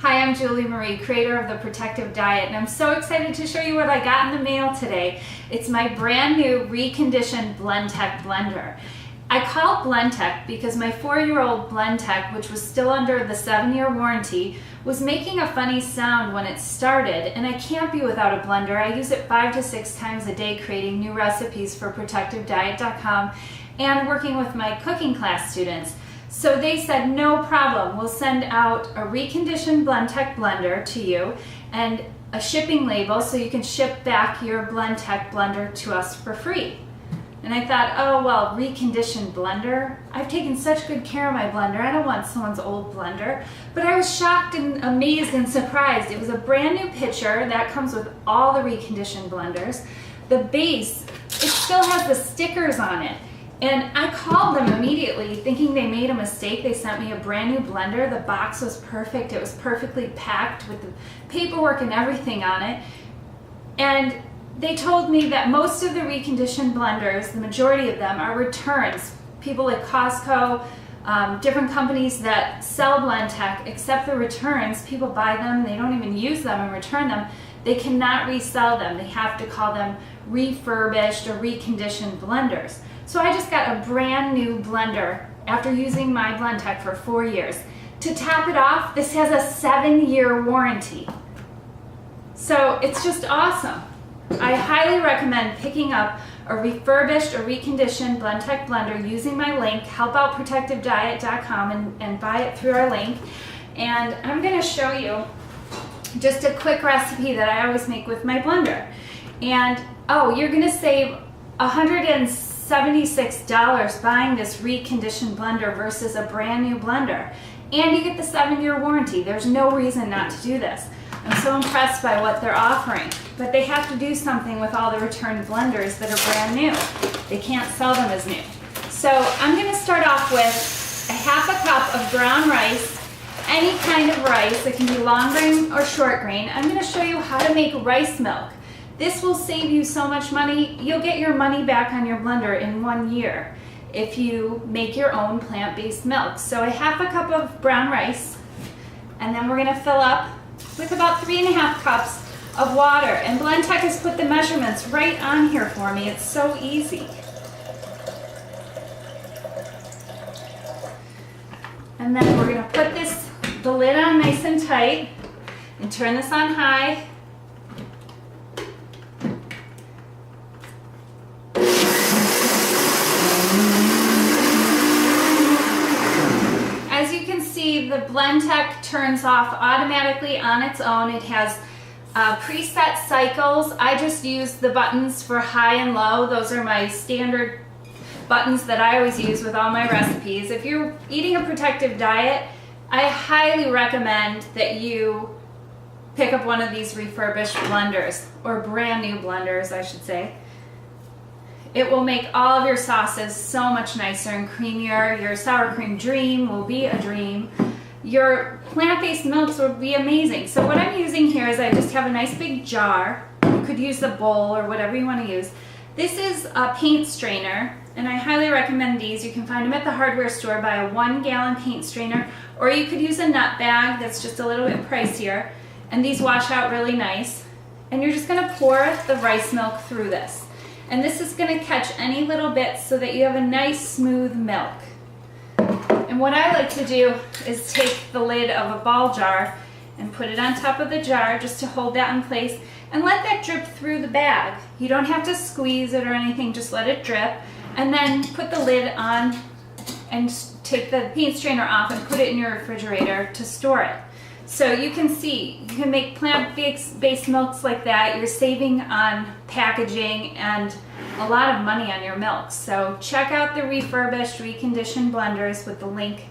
Hi, I'm Julie Marie, creator of the Protective Diet, and I'm so excited to show you what I got in the mail today. It's my brand new reconditioned Blendtec blender. I call it Blendtec because my 4-year-old Blendtec, which was still under the 7-year warranty, was making a funny sound when it started, and I can't be without a blender. I use it 5 to 6 times a day creating new recipes for ProtectiveDiet.com and working with my cooking class students. So they said, no problem, we'll send out a reconditioned Blendtec blender to you and a shipping label so you can ship back your Blendtec blender to us for free. And I thought, oh well, reconditioned blender? I've taken such good care of my blender, I don't want someone's old blender. But I was shocked and amazed and surprised. It was a brand new pitcher that comes with all the reconditioned blenders. The base, it still has the stickers on it. And I called them immediately thinking they made a mistake. They sent me a brand new blender. The box was perfect. It was perfectly packed with the paperwork and everything on it. And they told me that most of the reconditioned blenders, the majority of them, are returns. People like Costco, different companies that sell Blendtec accept the returns. People buy them, they don't even use them and return them. They cannot resell them. They have to call them refurbished or reconditioned blenders. So I just got a brand new blender after using my Blendtec for 4 years. To top it off, this has a 7-year warranty. So it's just awesome. I highly recommend picking up a refurbished or reconditioned Blendtec blender using my link, helpoutprotectivediet.com, and buy it through our link. And I'm going to show you just a quick recipe that I always make with my blender. And oh, you're going to save $176 buying this reconditioned blender versus a brand new blender. And you get the 7-year warranty. There's no reason not to do this. I'm so impressed by what they're offering. But they have to do something with all the returned blenders that are brand new. They can't sell them as new. So I'm going to start off with a half a cup of brown rice, any kind of rice. It can be long grain or short grain. I'm going to show you how to make rice milk. This will save you so much money. You'll get your money back on your blender in 1 year if you make your own plant-based milk. So a half a cup of brown rice, and then we're going to fill up with about 3.5 cups of water. And Blendtec has put the measurements right on here for me. It's so easy. And then we're going to put the lid on nice and tight and turn this on high. As you can see, the Blendtec turns off automatically on its own. It has preset cycles. I just use the buttons for high and low. Those are my standard buttons that I always use with all my recipes. If you're eating a protective diet, I highly recommend that you pick up one of these refurbished blenders, or brand new blenders, I should say. It will make all of your sauces so much nicer and creamier. Your sour cream dream will be a dream. Your plant-based milks will be amazing. So what I'm using here is I just have a nice big jar. You could use the bowl or whatever you want to use. This is a paint strainer, and I highly recommend these. You can find them at the hardware store. Buy a 1-gallon paint strainer, or you could use a nut bag that's just a little bit pricier, and these wash out really nice. And you're just going to pour the rice milk through this. And this is going to catch any little bits so that you have a nice smooth milk. And what I like to do is take the lid of a ball jar and put it on top of the jar just to hold that in place and let that drip through the bag. You don't have to squeeze it or anything, just let it drip. And then put the lid on and take the paint strainer off and put it in your refrigerator to store it. So you can see, you can make plant-based milks like that. You're saving on packaging and a lot of money on your milk. So check out the refurbished, reconditioned blenders with the link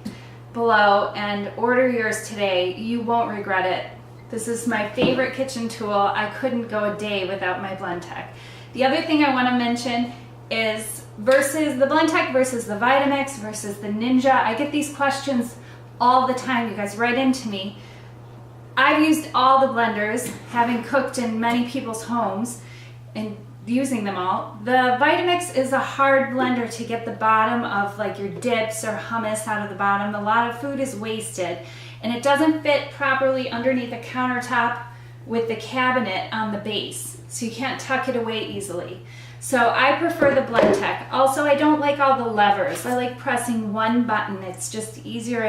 below and order yours today. You won't regret it. This is my favorite kitchen tool. I couldn't go a day without my Blendtec. The other thing I want to mention is versus the Blendtec versus the Vitamix versus the Ninja. I get these questions all the time. You guys write into me. I've used all the blenders, having cooked in many people's homes and using them all. The Vitamix is a hard blender to get the bottom of like your dips or hummus out of the bottom. A lot of food is wasted. and it doesn't fit properly underneath the countertop with the cabinet on the base, so you can't tuck it away easily. So I prefer the Blendtec. Also, I don't like all the levers. I like pressing one button. It's just easier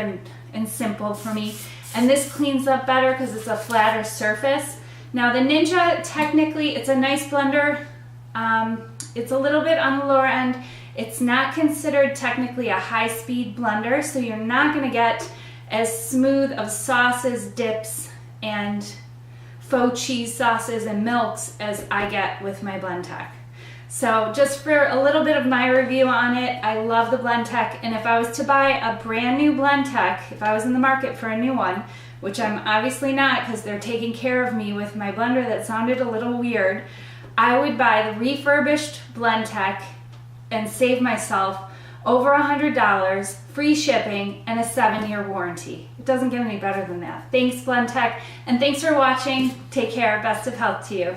and simple for me. And this cleans up better because it's a flatter surface. Now the Ninja, technically, it's a nice blender. It's a little bit on the lower end. It's not considered technically a high-speed blender, so you're not going to get as smooth of sauces, dips, and faux cheese sauces and milks as I get with my Blendtec. So just for a little bit of my review on it, I love the Blendtec, and if I was to buy a brand new Blendtec, if I was in the market for a new one, which I'm obviously not because they're taking care of me with my blender that sounded a little weird, I would buy the refurbished Blendtec and save myself over $100, free shipping, and a 7-year warranty. It doesn't get any better than that. Thanks, Blendtec, and thanks for watching. Take care. Best of health to you.